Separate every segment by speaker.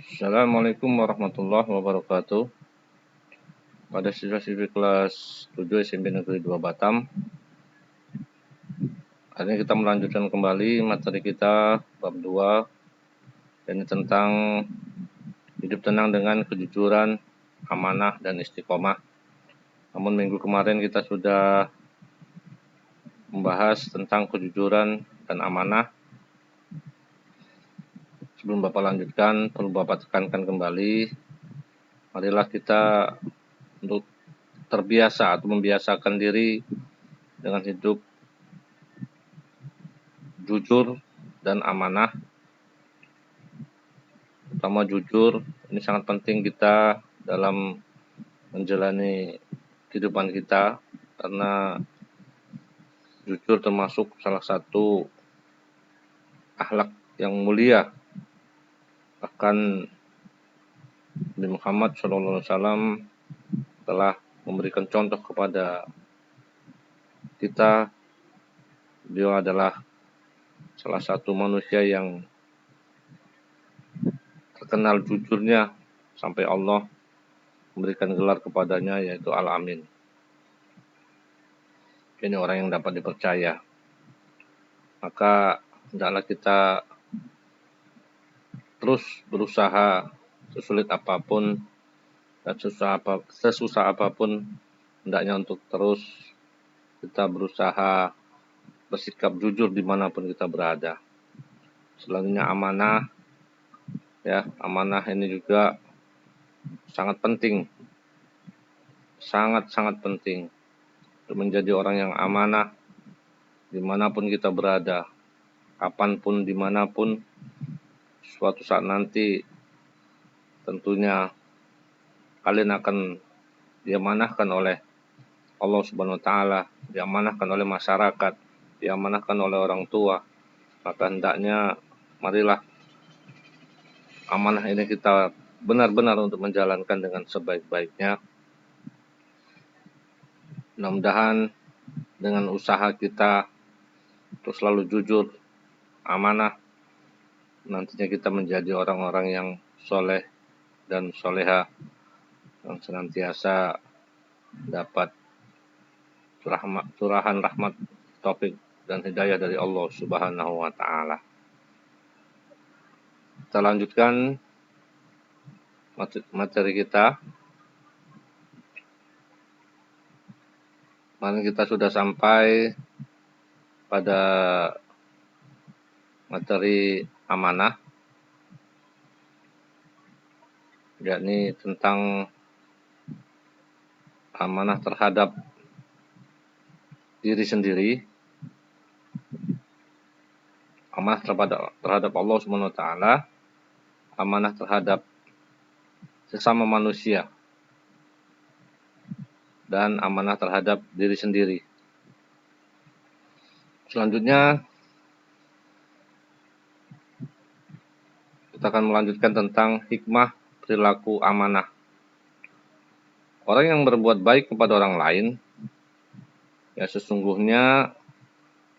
Speaker 1: Assalamualaikum warahmatullahi wabarakatuh. Pada siswa-siswi kelas 7 SMP Negeri 2 Batam, hari ini kita melanjutkan kembali materi kita bab 2, ini tentang hidup tenang dengan kejujuran, amanah, dan istiqomah. Namun minggu kemarin kita sudah membahas tentang kejujuran dan amanah. Sebelum Bapak lanjutkan, perlu Bapak tekankan kembali, marilah kita untuk terbiasa atau membiasakan diri dengan hidup jujur dan amanah. Pertama, jujur, ini sangat penting kita dalam menjalani kehidupan kita, karena jujur termasuk salah satu akhlak yang mulia. Bahkan Nabi Muhammad SAW telah memberikan contoh kepada kita. Beliau adalah salah satu manusia yang terkenal jujurnya sampai Allah memberikan gelar kepadanya, yaitu Al-Amin. Ini orang yang dapat dipercaya. Maka hendaklah kita terus berusaha sesulit apapun dan sesusah apapun, hendaknya untuk terus kita berusaha bersikap jujur dimanapun kita berada. Selanjutnya amanah, amanah ini juga sangat penting, sangat penting untuk menjadi orang yang amanah dimanapun kita berada, kapanpun, dimanapun. Suatu saat nanti tentunya kalian akan diamanahkan oleh Allah Subhanahu wa Ta'ala, diamanahkan oleh masyarakat, diamanahkan oleh orang tua. Maka hendaknya marilah amanah ini kita benar-benar untuk menjalankan dengan sebaik-baiknya. Mudah-mudahan dengan usaha kita untuk selalu jujur, amanah, nantinya kita menjadi orang-orang yang soleh dan soleha, yang senantiasa dapat curahan rahmat, taufik, dan hidayah dari Allah Subhanahu wa Ta'ala. Kita lanjutkan materi kita. Kemarin kita sudah sampai pada materi amanah, yakni tentang amanah terhadap diri sendiri, amanah terhadap Allah Subhanahu wa Ta'ala, amanah terhadap sesama manusia, dan amanah terhadap diri sendiri. Selanjutnya kita akan melanjutkan tentang hikmah perilaku amanah. Orang yang berbuat baik kepada orang lain, sesungguhnya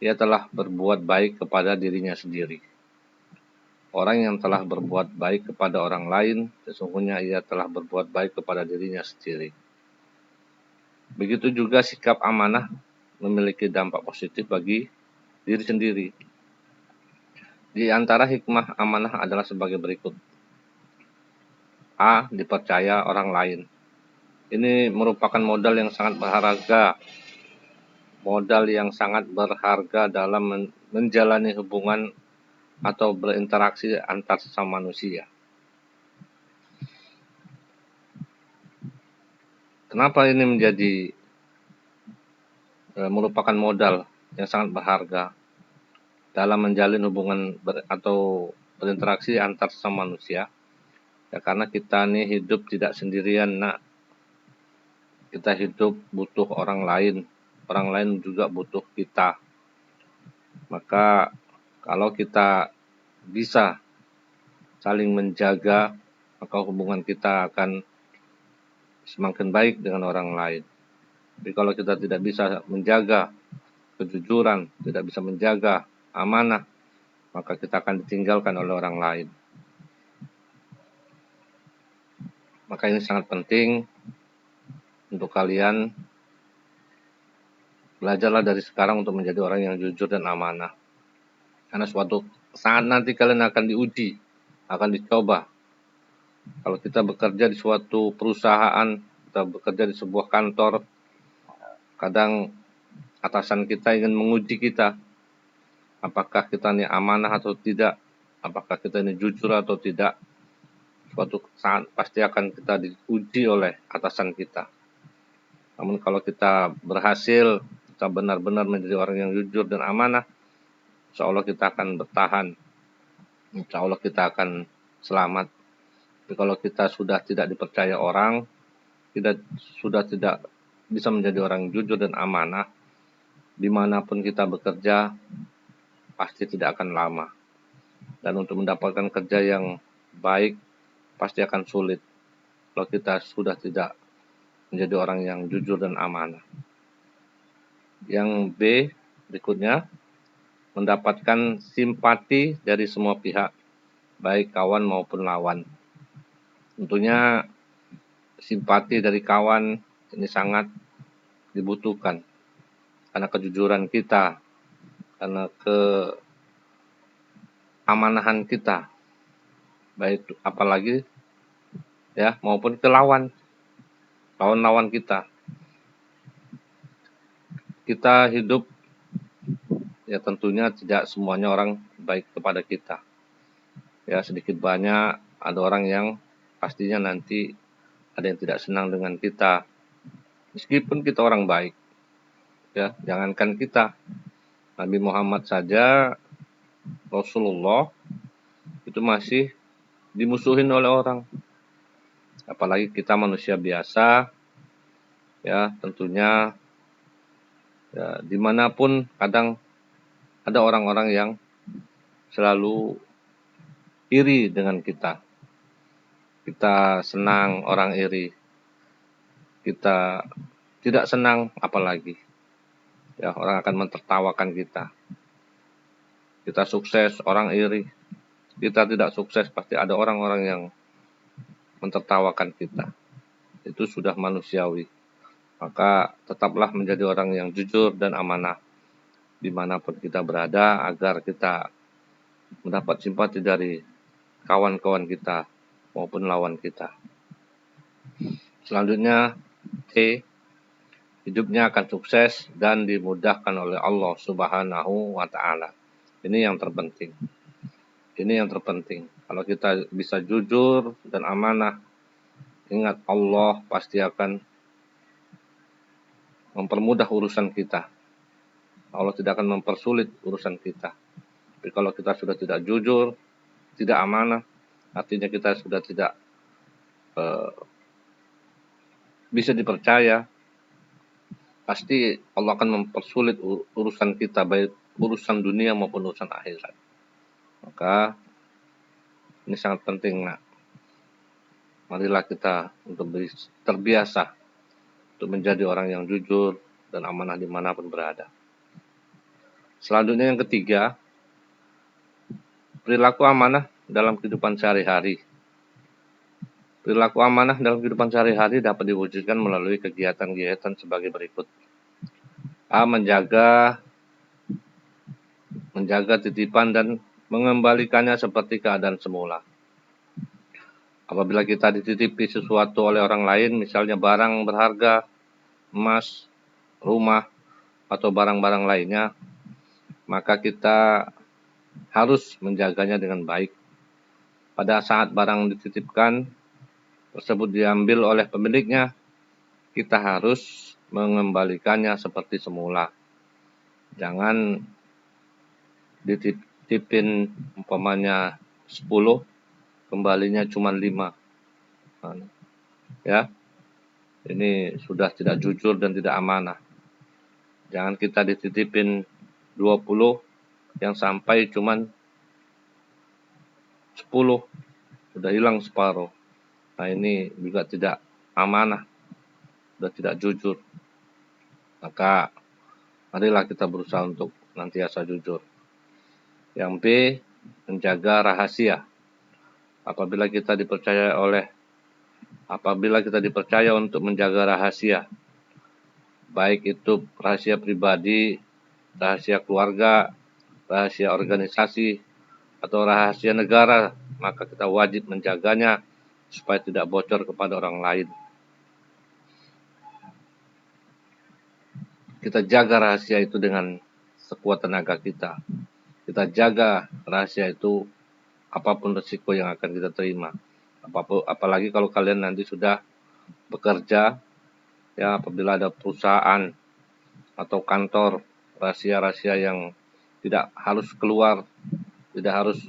Speaker 1: ia telah berbuat baik kepada dirinya sendiri. Orang yang telah berbuat baik kepada orang lain, sesungguhnya ia telah berbuat baik kepada dirinya sendiri. Begitu juga sikap amanah memiliki dampak positif bagi diri sendiri. Di antara hikmah amanah adalah sebagai berikut. A. Dipercaya orang lain. Ini merupakan modal yang sangat berharga. Modal yang sangat berharga dalam menjalani hubungan atau berinteraksi antar sesama manusia. Kenapa ini menjadi merupakan modal yang sangat berharga dalam menjalin hubungan atau berinteraksi antar sesama manusia? Ya, karena kita ini hidup tidak sendirian, nak. Kita hidup butuh orang lain juga butuh kita. Maka kalau kita bisa saling menjaga, maka hubungan kita akan semakin baik dengan orang lain. Tapi kalau kita tidak bisa menjaga kejujuran, tidak bisa menjaga amanah, maka kita akan ditinggalkan oleh orang lain. Maka ini sangat penting untuk kalian belajarlah dari sekarang untuk menjadi orang yang jujur dan amanah. Karena suatu saat nanti kalian akan diuji, akan dicoba. Kalau kita bekerja di suatu perusahaan, kita bekerja di sebuah kantor, kadang atasan kita ingin menguji kita, apakah kita ini amanah atau tidak, apakah kita ini jujur atau tidak. Suatu saat pasti akan kita diuji oleh atasan kita. Namun kalau kita berhasil, kita benar-benar menjadi orang yang jujur dan amanah, insya Allah kita akan bertahan, insya Allah kita akan selamat. Tapi kalau kita sudah tidak dipercaya orang, kita sudah tidak bisa menjadi orang jujur dan amanah, dimanapun kita bekerja, pasti tidak akan lama. Dan untuk mendapatkan kerja yang baik, pasti akan sulit kalau kita sudah tidak menjadi orang yang jujur dan amanah. Yang B berikutnya, mendapatkan simpati dari semua pihak, baik kawan maupun lawan. Tentunya simpati dari kawan ini sangat dibutuhkan karena kejujuran kita, karena keamanahan kita, baik apalagi ya maupun ke lawan kita. Kita hidup ya tentunya tidak semuanya orang baik kepada kita. Ya sedikit banyak ada orang yang pastinya nanti ada yang tidak senang dengan kita. Meskipun kita orang baik. Ya, jangankan kita. Nabi Muhammad saja, Rasulullah itu masih dimusuhin oleh orang. Apalagi kita manusia biasa, ya tentunya ya, dimanapun kadang ada orang-orang yang selalu iri dengan kita. Kita senang orang iri, kita tidak senang apalagi. Ya, orang akan mentertawakan kita. Kita sukses, orang iri. Kita tidak sukses, pasti ada orang-orang yang mentertawakan kita. Itu sudah manusiawi. Maka tetaplah menjadi orang yang jujur dan amanah dimanapun kita berada, agar kita mendapat simpati dari kawan-kawan kita maupun lawan kita. Selanjutnya, C, hidupnya akan sukses dan dimudahkan oleh Allah Subhanahu wa Ta'ala. Ini yang terpenting. Ini yang terpenting. Kalau kita bisa jujur dan amanah, ingat Allah pasti akan mempermudah urusan kita. Allah tidak akan mempersulit urusan kita. Tapi kalau kita sudah tidak jujur, tidak amanah, artinya kita sudah tidak bisa dipercaya. Pasti Allah akan mempersulit urusan kita, baik urusan dunia maupun urusan akhirat. Maka ini sangat penting, nak. Marilah kita untuk terbiasa untuk menjadi orang yang jujur dan amanah dimanapun berada. Selanjutnya yang ketiga, perilaku amanah dalam kehidupan sehari-hari. Perilaku amanah dalam kehidupan sehari-hari dapat diwujudkan melalui kegiatan-kegiatan sebagai berikut. A. Menjaga titipan dan mengembalikannya seperti keadaan semula. Apabila kita dititipi sesuatu oleh orang lain, misalnya barang berharga, emas, rumah, atau barang-barang lainnya, maka kita harus menjaganya dengan baik. Pada saat barang dititipkan, tersebut diambil oleh pemiliknya, kita harus mengembalikannya seperti semula. Jangan dititipin umpamanya 10, kembalinya cuma 5. Ya, ini sudah tidak jujur dan tidak amanah. Jangan kita dititipin 20, yang sampai cuma 10, sudah hilang separuh. Nah ini juga tidak amanah, sudah tidak jujur. Maka marilah kita berusaha untuk nantiasa jujur. Yang B, menjaga rahasia. Apabila kita dipercaya oleh Apabila kita dipercaya untuk menjaga rahasia, baik itu rahasia pribadi, rahasia keluarga, rahasia organisasi, atau rahasia negara, maka kita wajib menjaganya supaya tidak bocor kepada orang lain. Kita jaga rahasia itu dengan sekuat tenaga kita. Kita jaga rahasia itu apapun resiko yang akan kita terima. Apalagi kalau kalian nanti sudah bekerja, ya apabila ada perusahaan atau kantor, rahasia-rahasia yang tidak harus keluar, tidak harus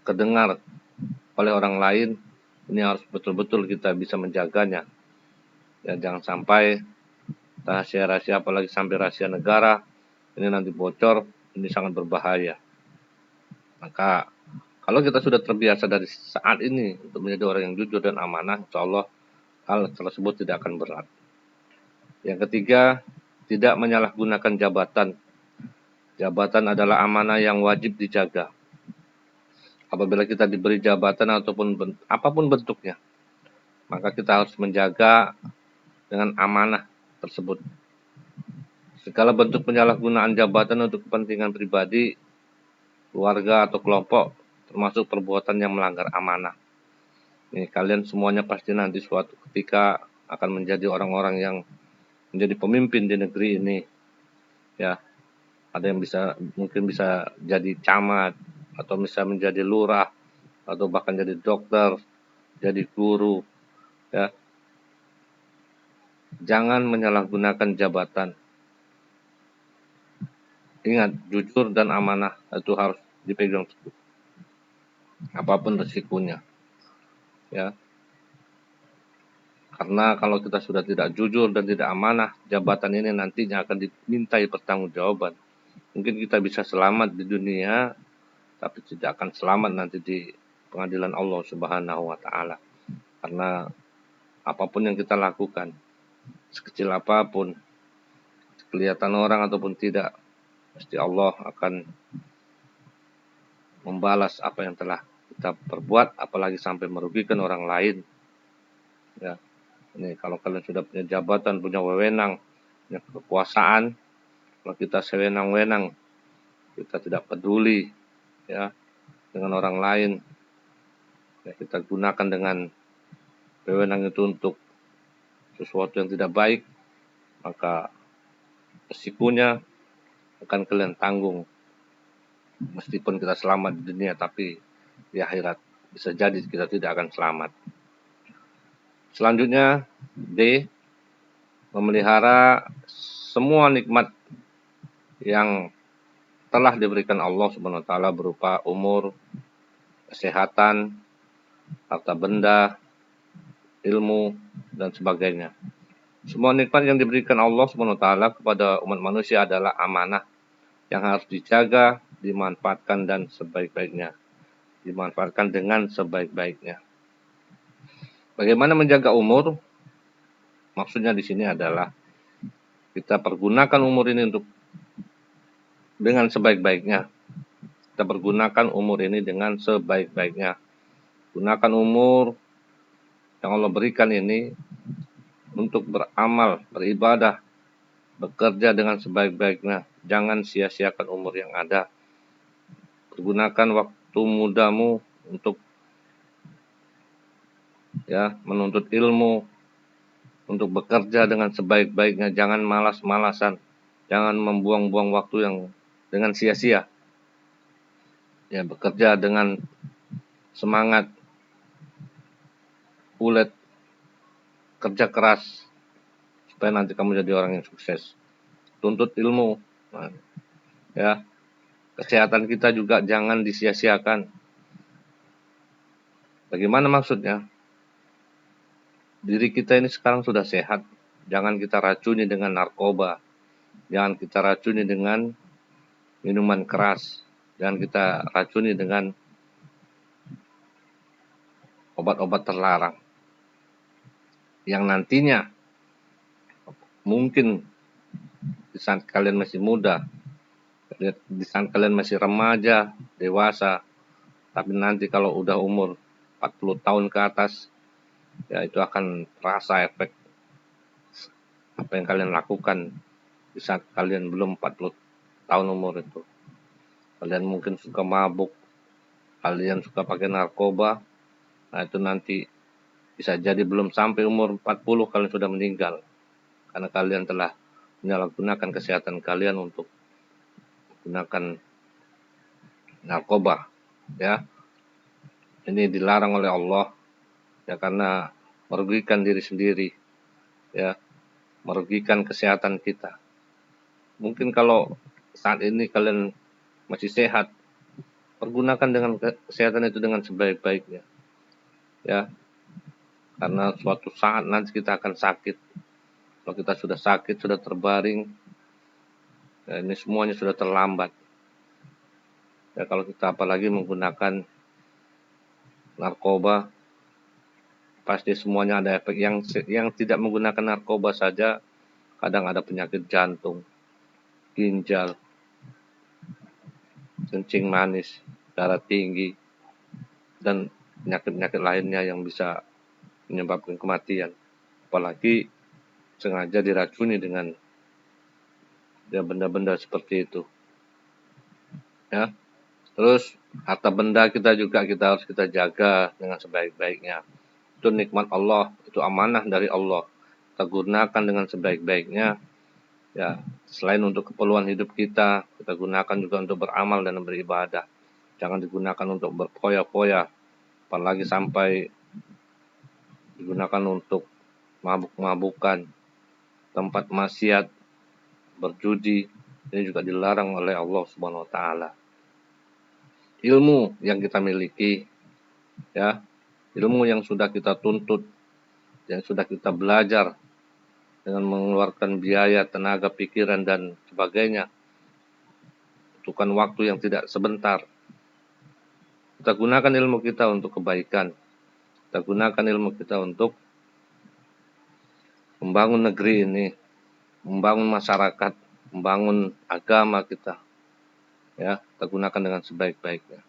Speaker 1: kedengar oleh orang lain, ini harus betul-betul kita bisa menjaganya. Ya, jangan sampai rahasia-rahasia, apalagi sampai rahasia negara, ini nanti bocor, ini sangat berbahaya. Maka kalau kita sudah terbiasa dari saat ini untuk menjadi orang yang jujur dan amanah, insya Allah hal tersebut tidak akan berat. Yang ketiga, tidak menyalahgunakan jabatan. Jabatan adalah amanah yang wajib dijaga. Apabila kita diberi jabatan ataupun apapun bentuknya, maka kita harus menjaga dengan amanah tersebut. Segala bentuk penyalahgunaan jabatan untuk kepentingan pribadi, keluarga atau kelompok, termasuk perbuatan yang melanggar amanah. Nih, kalian semuanya pasti nanti suatu ketika akan menjadi orang-orang yang menjadi pemimpin di negeri ini. Ya, ada yang mungkin bisa jadi camat, atau bisa menjadi lurah, atau bahkan jadi dokter, jadi guru. Ya, jangan menyalahgunakan jabatan. Ingat, jujur dan amanah itu harus dipegang teguh. Apapun resikonya. Ya. Karena kalau kita sudah tidak jujur dan tidak amanah, jabatan ini nantinya akan dimintai pertanggungjawaban. Mungkin kita bisa selamat di dunia, tapi tidak akan selamat nanti di pengadilan Allah Subhanahu wa taala. Karena apapun yang kita lakukan, sekecil apapun, kelihatan orang ataupun tidak, pasti Allah akan membalas apa yang telah kita perbuat, apalagi sampai merugikan orang lain. Ya, ini kalau kalian sudah punya jabatan, punya wewenang, punya kekuasaan, kalau kita sewenang-wenang, kita tidak peduli ya dengan orang lain, ya kita gunakan dengan wewenang itu untuk sesuatu yang tidak baik, maka resikonya akan kalian tanggung. Meskipun kita selamat di dunia, tapi di akhirat bisa jadi kita tidak akan selamat. Selanjutnya, D. Memelihara semua nikmat yang telah diberikan Allah Subhanahu wa taala berupa umur, kesehatan, harta benda, ilmu, dan sebagainya. Semua nikmat yang diberikan Allah Subhanahu wa taala kepada umat manusia adalah amanah yang harus dijaga, dimanfaatkan dan sebaik-baiknya. Dimanfaatkan dengan sebaik-baiknya. Bagaimana menjaga umur? Maksudnya di sini adalah kita pergunakan umur ini dengan sebaik-baiknya. Kita pergunakan umur ini dengan sebaik-baiknya. Gunakan umur yang Allah berikan ini untuk beramal, beribadah, bekerja dengan sebaik-baiknya. Jangan sia-siakan umur yang ada. Pergunakan waktu mudamu untuk menuntut ilmu, untuk bekerja dengan sebaik-baiknya. Jangan malas-malasan, jangan membuang-buang waktu yang dengan sia-sia. Ya, bekerja dengan semangat, ulet, kerja keras, supaya nanti kamu jadi orang yang sukses. Tuntut ilmu, ya. Kesehatan kita juga jangan disia-siakan. Bagaimana maksudnya? Diri kita ini sekarang sudah sehat, jangan kita racuni dengan narkoba, jangan kita racuni dengan minuman keras, jangan kita racuni dengan obat-obat terlarang yang nantinya mungkin di saat kalian masih muda, di saat kalian masih remaja, dewasa, tapi nanti kalau udah umur 40 tahun ke atas, ya itu akan terasa efek apa yang kalian lakukan di saat kalian belum 40 tahun umur itu. Kalian mungkin suka mabuk, kalian suka pakai narkoba, nah itu nanti bisa jadi belum sampai umur 40 kalian sudah meninggal. Karena kalian telah menyalahgunakan kesehatan kalian untuk menggunakan narkoba. Ya, ini dilarang oleh Allah, ya karena merugikan diri sendiri, ya, merugikan kesehatan kita. Mungkin kalau saat ini kalian masih sehat, pergunakan dengan kesehatan itu dengan sebaik-baiknya, ya, karena suatu saat nanti kita akan sakit. Kalau kita sudah sakit, sudah terbaring, ya ini semuanya sudah terlambat. Ya kalau kita apalagi menggunakan narkoba, pasti semuanya ada efek. Yang tidak menggunakan narkoba saja kadang ada penyakit jantung, ginjal, kencing manis, darah tinggi, dan penyakit-penyakit lainnya yang bisa menyebabkan kematian. Apalagi sengaja diracuni dengan ya benda-benda seperti itu. Ya. Terus harta benda kita juga harus kita jaga dengan sebaik-baiknya. Itu nikmat Allah, itu amanah dari Allah. Kita gunakan dengan sebaik-baiknya. Ya, selain untuk keperluan hidup kita gunakan juga untuk beramal dan beribadah. Jangan digunakan untuk berfoya-foya, apalagi sampai digunakan untuk mabuk-mabukan, tempat maksiat, berjudi. Ini juga dilarang oleh Allah Subhanahu wa taala. Ilmu yang kita miliki, ya, ilmu yang sudah kita tuntut, yang sudah kita belajar dengan mengeluarkan biaya, tenaga, pikiran dan sebagainya, butuhkan waktu yang tidak sebentar. Kita gunakan ilmu kita untuk kebaikan. Kita gunakan ilmu kita untuk membangun negeri ini, membangun masyarakat, membangun agama kita. Ya, kita gunakan dengan sebaik-baiknya.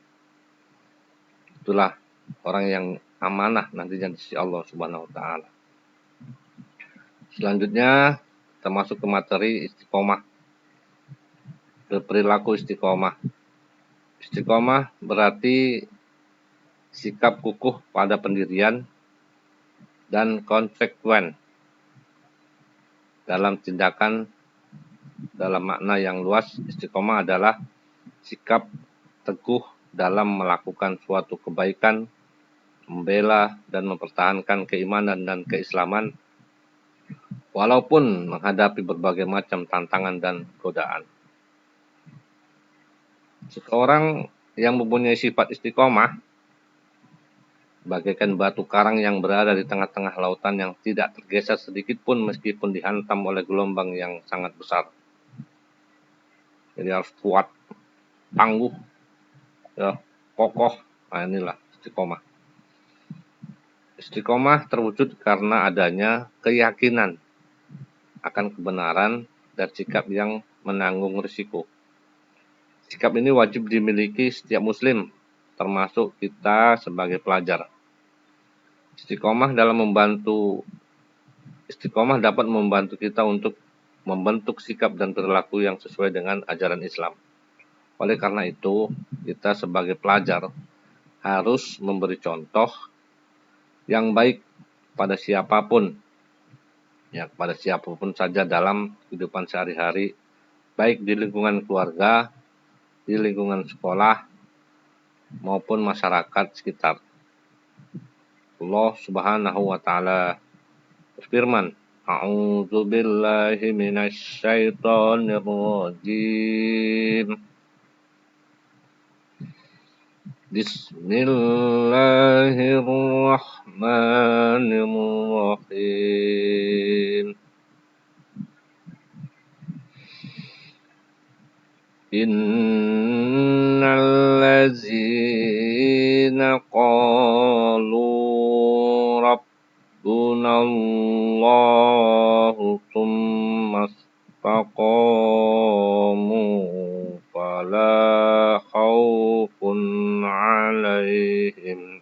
Speaker 1: Itulah orang yang amanah nantinya di sisi Allah Subhanahu wa taala. Selanjutnya kita masuk ke materi istiqomah. Berperilaku istiqomah. Istiqomah berarti sikap kukuh pada pendirian dan konsekuen dalam tindakan. Dalam makna yang luas, istiqomah adalah sikap teguh dalam melakukan suatu kebaikan, membela dan mempertahankan keimanan dan keislaman, walaupun menghadapi berbagai macam tantangan dan godaan. Seseorang yang mempunyai sifat istiqomah bagaikan batu karang yang berada di tengah-tengah lautan yang tidak tergeser sedikit pun meskipun dihantam oleh gelombang yang sangat besar. Jadi harus kuat, tangguh, ya, kokoh. Nah inilah istiqomah. Istiqomah terwujud karena adanya keyakinan akan kebenaran dan sikap yang menanggung risiko. Sikap ini wajib dimiliki setiap muslim, termasuk kita sebagai pelajar. Istiqomah dapat membantu kita untuk membentuk sikap dan perilaku yang sesuai dengan ajaran Islam. Oleh karena itu, kita sebagai pelajar harus memberi contoh yang baik pada siapapun, ya pada siapapun saja dalam kehidupan sehari-hari, baik di lingkungan keluarga, di lingkungan sekolah, maupun masyarakat sekitar. Allah Subhanahu wa taala berfirman, A'udzu billahi minasy syaithanir rajim. Bismillahirrahmanirrahim. Innal ladzina qalu rabbunallahu tsumma istaqamu fala khaufun 'alaihim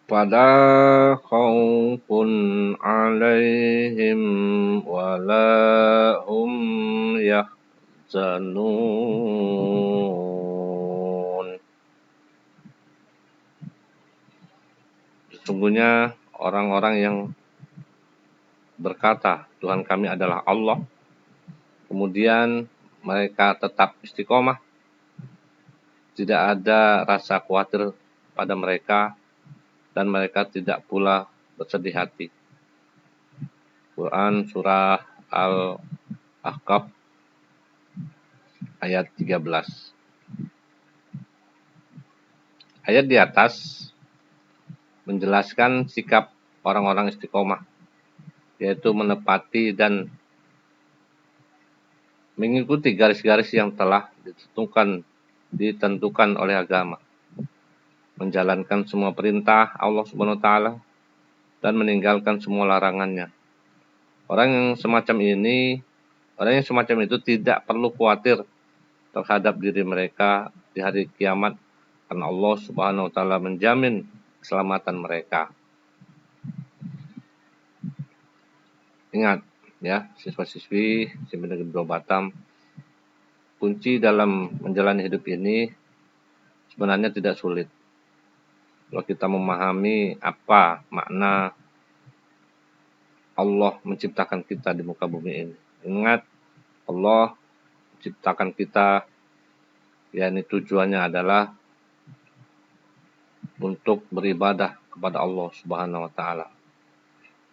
Speaker 1: fala khaufun 'alaihim wala hum yahzanun. Sesungguhnya orang-orang yang berkata Tuhan kami adalah Allah, kemudian mereka tetap istiqomah, tidak ada rasa khawatir pada mereka, dan mereka tidak pula bersedih hati. Quran Surah Al-Ahqaf ayat 13. Ayat di atas menjelaskan sikap orang-orang istiqomah, yaitu menepati dan mengikuti garis-garis yang telah ditentukan oleh agama, menjalankan semua perintah Allah Subhanahu wa taala dan meninggalkan semua larangannya. Orang yang semacam itu tidak perlu khawatir terhadap diri mereka di hari kiamat, karena Allah Subhanahu wa taala menjamin keselamatan mereka. Ingat ya, siswa-siswi SMP Negeri 2 Batam, kunci dalam menjalani hidup ini sebenarnya tidak sulit. Kalau kita memahami apa makna Allah menciptakan kita di muka bumi ini. Ingat, Allah menciptakan kita, yakni tujuannya adalah untuk beribadah kepada Allah Subhanahu wa taala.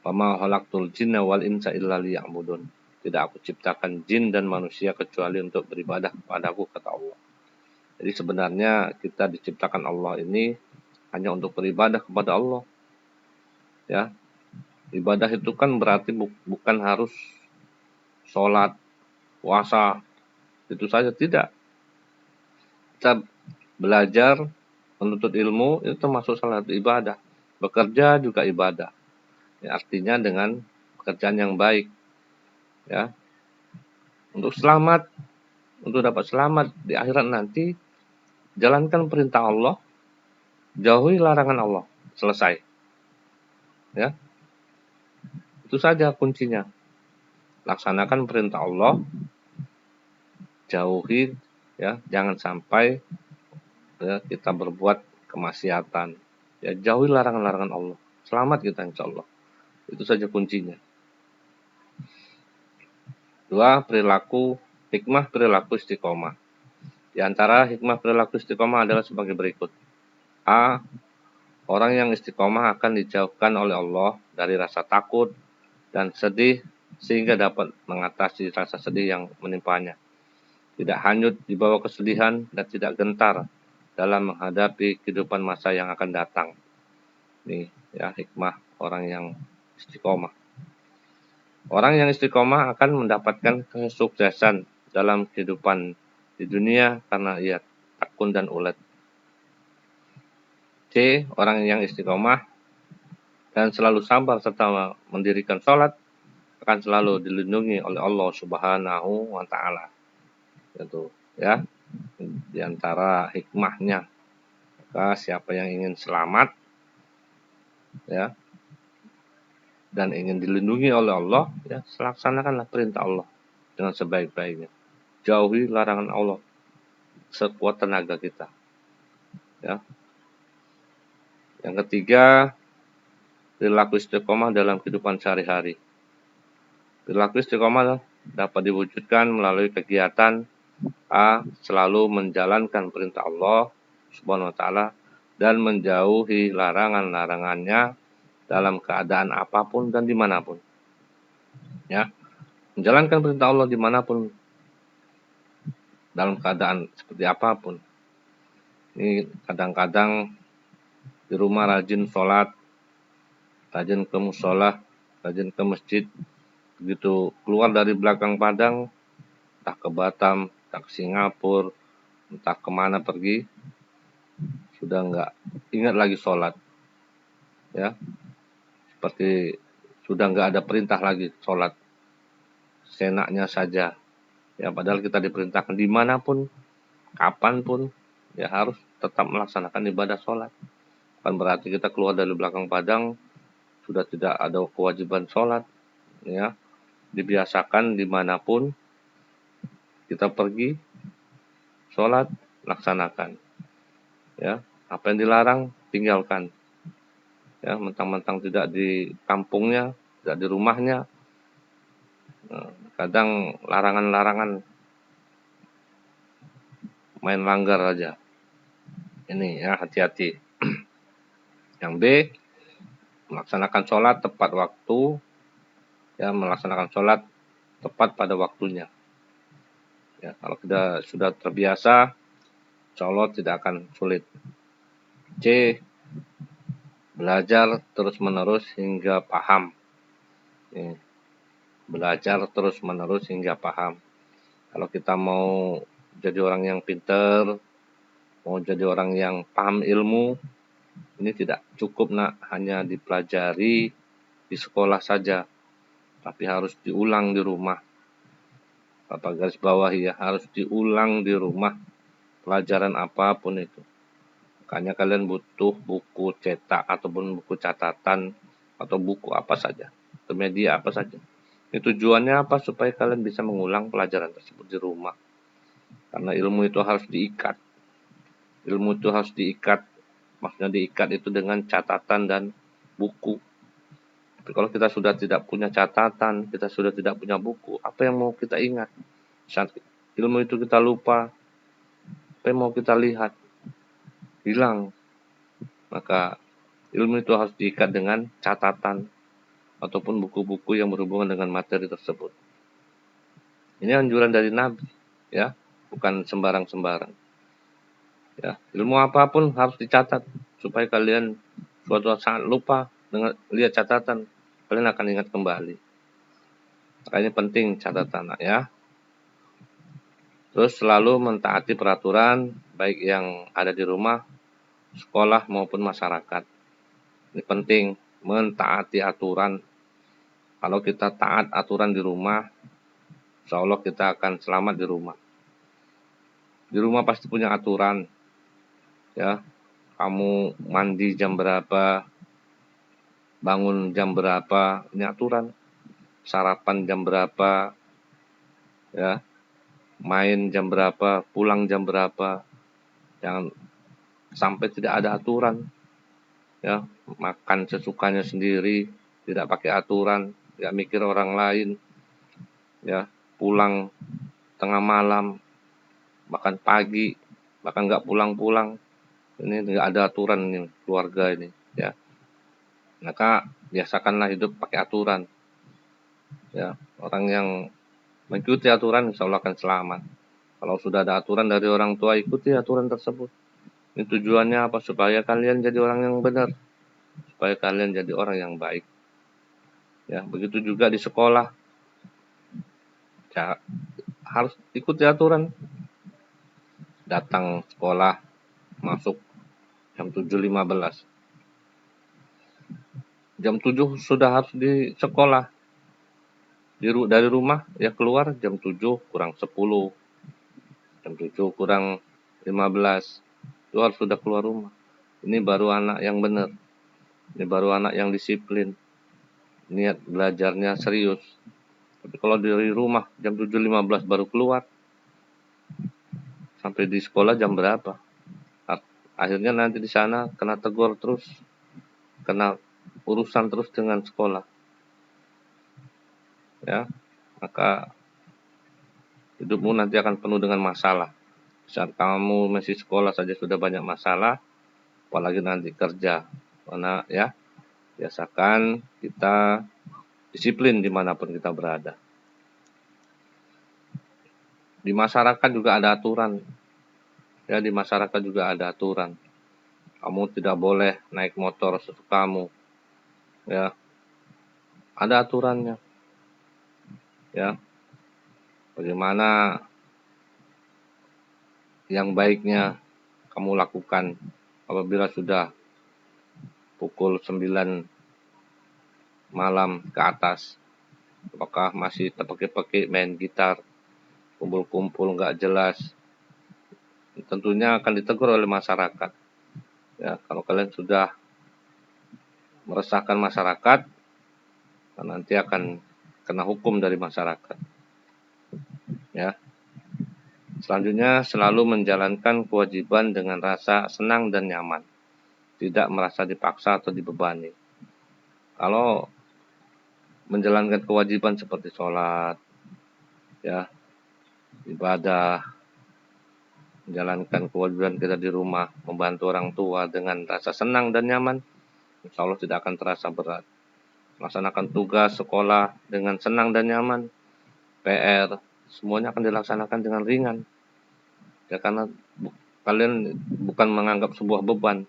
Speaker 1: Wama khalaqtul jinna wal insa illa liya'budun. Tidak aku ciptakan jin dan manusia kecuali untuk beribadah kepadaku, kata Allah. Jadi sebenarnya kita diciptakan Allah ini hanya untuk beribadah kepada Allah. Ya. Ibadah itu kan berarti bukan harus sholat, puasa, itu saja, tidak. Kita belajar, menuntut ilmu itu termasuk salah satu ibadah. Bekerja juga ibadah. Ya, artinya dengan pekerjaan yang baik. Ya. Untuk selamat, untuk dapat selamat di akhirat nanti, jalankan perintah Allah, jauhi larangan Allah. Selesai. Ya. Itu saja kuncinya. Laksanakan perintah Allah, jauhi, ya, jangan sampai ya, kita berbuat kemaksiatan. Ya, jauhi larangan-larangan Allah. Selamat kita insya Allah. Itu saja kuncinya. 2. Hikmah perilaku istiqomah. Di antara hikmah perilaku istiqomah adalah sebagai berikut. A. Orang yang istiqomah akan dijauhkan oleh Allah dari rasa takut dan sedih, sehingga dapat mengatasi rasa sedih yang menimpanya. Tidak hanyut di bawah kesedihan dan tidak gentar dalam menghadapi kehidupan masa yang akan datang. Ini ya hikmah orang yang istiqomah. Orang yang istiqomah akan mendapatkan kesuksesan dalam kehidupan di dunia karena ia tekun dan ulet. C. Orang yang istiqomah dan selalu sabar serta mendirikan sholat akan selalu dilindungi oleh Allah Subhanahu wa taala. Itu ya, di antara hikmahnya. Maka siapa yang ingin selamat ya dan ingin dilindungi oleh Allah, ya laksanakanlah perintah Allah dengan sebaik-baiknya. Jauhi larangan Allah sekuat tenaga kita. Ya. Yang ketiga, perilaku istiqomah dalam kehidupan sehari-hari. Perilaku istiqomah dapat diwujudkan melalui kegiatan A. Selalu menjalankan perintah Allah Subhanahu wa taala dan menjauhi larangan-larangannya dalam keadaan apapun dan dimanapun. Ya, menjalankan perintah Allah dimanapun, dalam keadaan seperti apapun. Ini kadang-kadang di rumah rajin sholat, rajin ke musola, rajin ke masjid. Begitu keluar dari belakang padang, entah ke Batam, entah ke Singapura, entah kemana pergi, sudah enggak ingat lagi sholat. Ya, seperti sudah enggak ada perintah lagi sholat, senaknya saja. Ya, padahal kita diperintahkan dimanapun, kapanpun, ya harus tetap melaksanakan ibadah sholat. kan berarti kita keluar dari belakang padang sudah tidak ada kewajiban sholat, ya. Dibiasakan dimanapun kita pergi, sholat, laksanakan, ya. Apa yang dilarang, tinggalkan, ya. Mentang-mentang tidak di kampungnya, tidak di rumahnya, kadang larangan-larangan main langgar aja. Ini ya, hati-hati. Yang B, melaksanakan sholat tepat waktu, ya, melaksanakan sholat tepat pada waktunya. Ya, kalau kita sudah terbiasa, insya Allah tidak akan sulit. C, belajar terus-menerus hingga paham. Ini, belajar terus-menerus hingga paham. Kalau kita mau jadi orang yang pinter, mau jadi orang yang paham ilmu, ini tidak cukup hanya dipelajari di sekolah saja, tapi harus diulang di rumah. Bapak garis bawah ya, harus diulang di rumah, pelajaran apapun itu. Makanya kalian butuh buku cetak ataupun buku catatan atau buku apa saja, atau media apa saja. Ini tujuannya apa? Supaya kalian bisa mengulang pelajaran tersebut di rumah. Karena ilmu itu harus diikat. Ilmu itu harus diikat. Maksudnya diikat itu dengan catatan dan buku. Tapi kalau kita sudah tidak punya catatan, kita sudah tidak punya buku, apa yang mau kita ingat? Saat ilmu itu kita lupa, apa yang mau kita lihat? Hilang. Maka ilmu itu harus diikat dengan catatan ataupun buku-buku yang berhubungan dengan materi tersebut. Ini anjuran dari Nabi, ya, bukan sembarang-sembarang. Ya, ilmu apapun harus dicatat supaya kalian suatu saat lupa dengan lihat catatan, kalian akan ingat kembali. Makanya penting catatan, ya. Terus selalu mentaati peraturan baik yang ada di rumah, sekolah maupun masyarakat. Ini penting, mentaati aturan. Kalau kita taat aturan di rumah, insya Allah kita akan selamat di rumah. Di rumah pasti punya aturan, ya. Kamu mandi jam berapa, bangun jam berapa, ini aturan. Sarapan jam berapa, ya. Main jam berapa, pulang jam berapa. Jangan sampai tidak ada aturan, ya. Makan sesukanya sendiri, tidak pakai aturan, tidak mikir orang lain, ya. Pulang tengah malam, makan pagi, bahkan nggak pulang-pulang. Ini nggak ada aturan ini keluarga ini, ya. Maka biasakanlah hidup pakai aturan, ya. Orang yang mengikuti aturan insya Allah akan selamat. Kalau sudah ada aturan dari orang tua, ikuti aturan tersebut. Ini tujuannya apa? Supaya kalian jadi orang yang benar, supaya kalian jadi orang yang baik, ya. Begitu juga di sekolah, ya, harus ikuti aturan. Datang sekolah, masuk jam 7.15. Jam 7 sudah harus di sekolah. Dari rumah ya keluar jam 7 kurang 10. Jam 7 kurang 15. Itu harus sudah keluar rumah. Ini baru anak yang benar. Ini baru anak yang disiplin. Niat belajarnya serius. Tapi kalau dari rumah jam 7.15 baru keluar, sampai di sekolah jam berapa? Akhirnya nanti di sana kena tegur terus, kena urusan terus dengan sekolah, ya. Maka hidupmu nanti akan penuh dengan masalah. Saat kamu masih sekolah saja sudah banyak masalah, apalagi nanti kerja. Karena ya, biasakan kita disiplin dimanapun kita berada. Di masyarakat juga ada aturan. Ya, di masyarakat juga ada aturan. Kamu tidak boleh naik motor sesukamu. Ya, ada aturannya. Ya, bagaimana yang baiknya kamu lakukan apabila sudah pukul 9 malam ke atas. Apakah masih terpekik-pekik main gitar, kumpul-kumpul nggak jelas? Tentunya akan ditegur oleh masyarakat. Ya, kalau kalian sudah meresahkan masyarakat, nanti akan kena hukum dari masyarakat. Ya. Selanjutnya, selalu menjalankan kewajiban dengan rasa senang dan nyaman, tidak merasa dipaksa atau dibebani. Kalau menjalankan kewajiban seperti sholat, ya, ibadah, menjalankan kewajiban kita di rumah, membantu orang tua dengan rasa senang dan nyaman, insya Allah tidak akan terasa berat. Melaksanakan tugas sekolah dengan senang dan nyaman, PR, semuanya akan dilaksanakan dengan ringan. Ya, karena kalian bukan menganggap sebuah beban,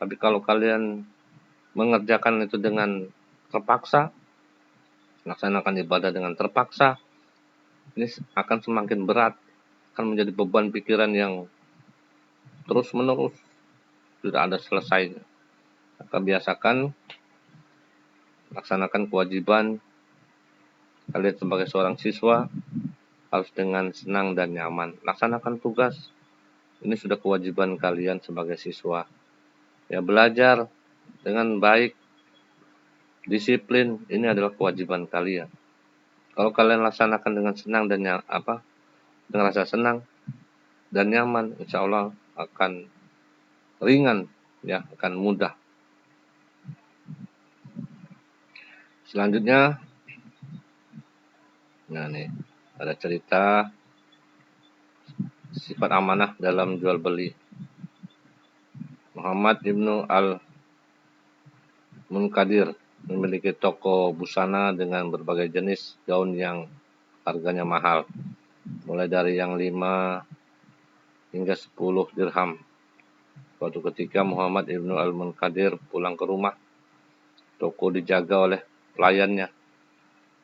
Speaker 1: tapi kalau kalian mengerjakan itu dengan terpaksa, melaksanakan ibadah dengan terpaksa, ini akan semakin berat, akan menjadi beban pikiran yang terus-menerus, tidak ada selesainya. Maka biasakan laksanakan kewajiban kalian sebagai seorang siswa harus dengan senang dan nyaman. Laksanakan tugas, ini sudah kewajiban kalian sebagai siswa. Ya, belajar dengan baik, disiplin, ini adalah kewajiban kalian. Kalau kalian laksanakan dengan senang dan dengan rasa senang dan nyaman, insya Allah akan ringan, ya, akan mudah. Selanjutnya, nah nih ada cerita sifat amanah dalam jual beli. Muhammad ibnu al-Munkadir memiliki toko busana dengan berbagai jenis gaun yang harganya mahal, mulai dari yang 5 hingga 10 dirham. Suatu ketika Muhammad ibnu al-Munkadir pulang ke rumah. Toko dijaga oleh pelayannya.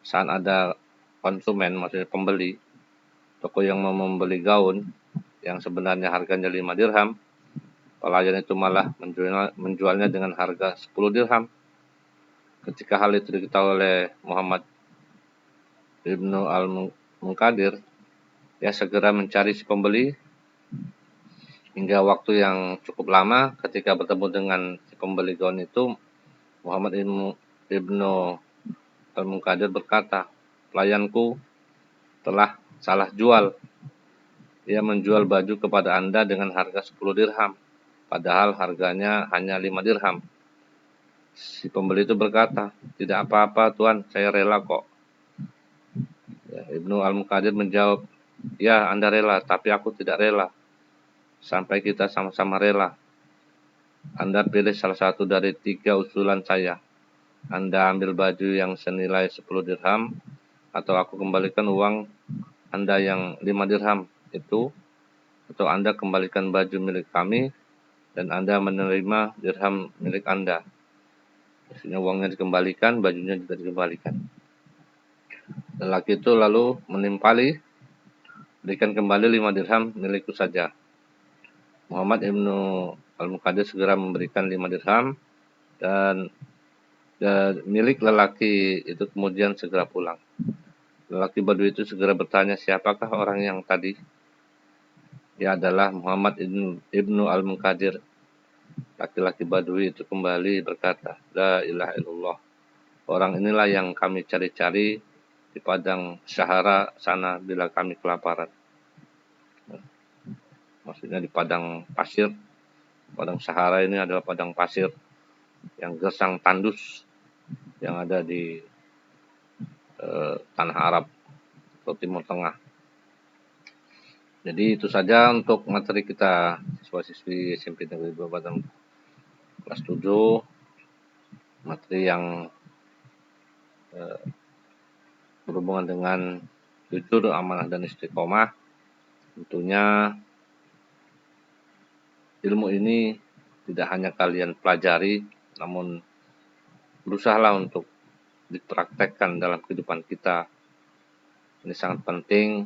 Speaker 1: Saat ada konsumen, maksudnya pembeli, toko yang mau membeli gaun yang sebenarnya harganya 5 dirham, pelayan itu malah menjualnya dengan harga 10 dirham. Ketika hal itu diketahui oleh Muhammad ibnu al-Munkadir, ya segera mencari si pembeli hingga waktu yang cukup lama. Ketika bertemu dengan si pembeli gaun itu, Muhammad ibnu al-Munkadir berkata, "Pelayanku telah salah jual. Ia menjual baju kepada Anda dengan harga 10 dirham, padahal harganya hanya 5 dirham." Si pembeli itu berkata, "Tidak apa-apa Tuan, saya rela kok." Ya, Ibnu Al-Munkadir menjawab, "Ya, Anda rela, tapi aku tidak rela. Sampai kita sama-sama rela, Anda pilih salah satu dari 3 usulan saya. Anda ambil baju yang senilai 10 dirham, atau aku kembalikan uang Anda yang 5 dirham itu, atau Anda kembalikan baju milik kami, dan Anda menerima dirham milik Anda." Maksudnya uangnya dikembalikan, bajunya juga dikembalikan. Lelaki itu lalu menimpali, "Berikan kembali 5 dirham milikku saja." Muhammad ibnu al-Munkadir segera memberikan 5 dirham, dan milik lelaki itu kemudian segera pulang. Lelaki Badui itu segera bertanya, "Siapakah orang yang tadi?" "Ya, adalah Muhammad ibnu al-Munkadir." Laki-laki Badui itu kembali berkata, "La ilaha illallah. Orang inilah yang kami cari-cari di padang Sahara sana bila kami kelaparan." Maksudnya di padang pasir. Padang Sahara ini adalah padang pasir yang gersang tandus yang ada di tanah Arab atau Timur Tengah. Jadi itu saja untuk materi kita siswa-siswi SMP Negeri 2 Batang kelas 7, materi yang berhubungan dengan jujur, amanah, dan istiqomah. Tentunya ilmu ini tidak hanya kalian pelajari, namun berusahalah untuk dipraktekkan dalam kehidupan kita. Ini sangat penting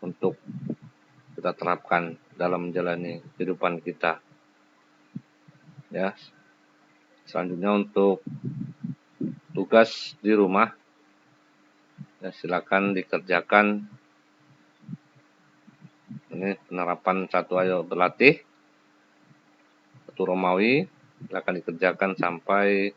Speaker 1: untuk kita terapkan dalam menjalani kehidupan kita. Ya. Selanjutnya untuk tugas di rumah, ya, silakan dikerjakan. Ini penerapan 1 ayo berlatih. 1 Romawi akan dikerjakan sampai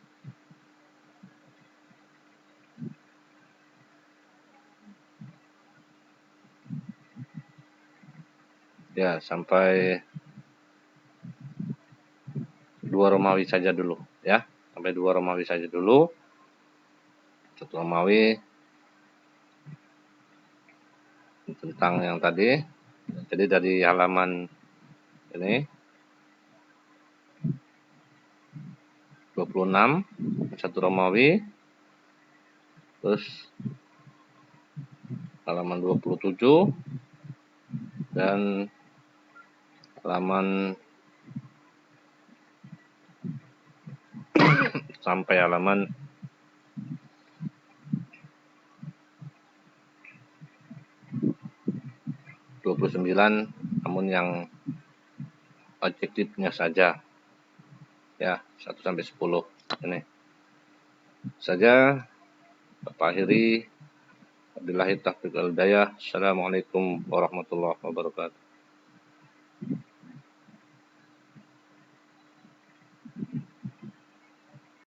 Speaker 1: sampai 2 Romawi saja dulu ya. Sampai 2 Romawi saja dulu. 1 Romawi tentang yang tadi. Jadi dari halaman ini 26 1 Romawi, terus halaman 27 dan halaman sampai halaman 29, namun yang objektifnya saja ya 1 sampai 10 ini saja. Bapak akhiri, wabillahi taufiq wal hidayah. Assalamualaikum warahmatullahi wabarakatuh.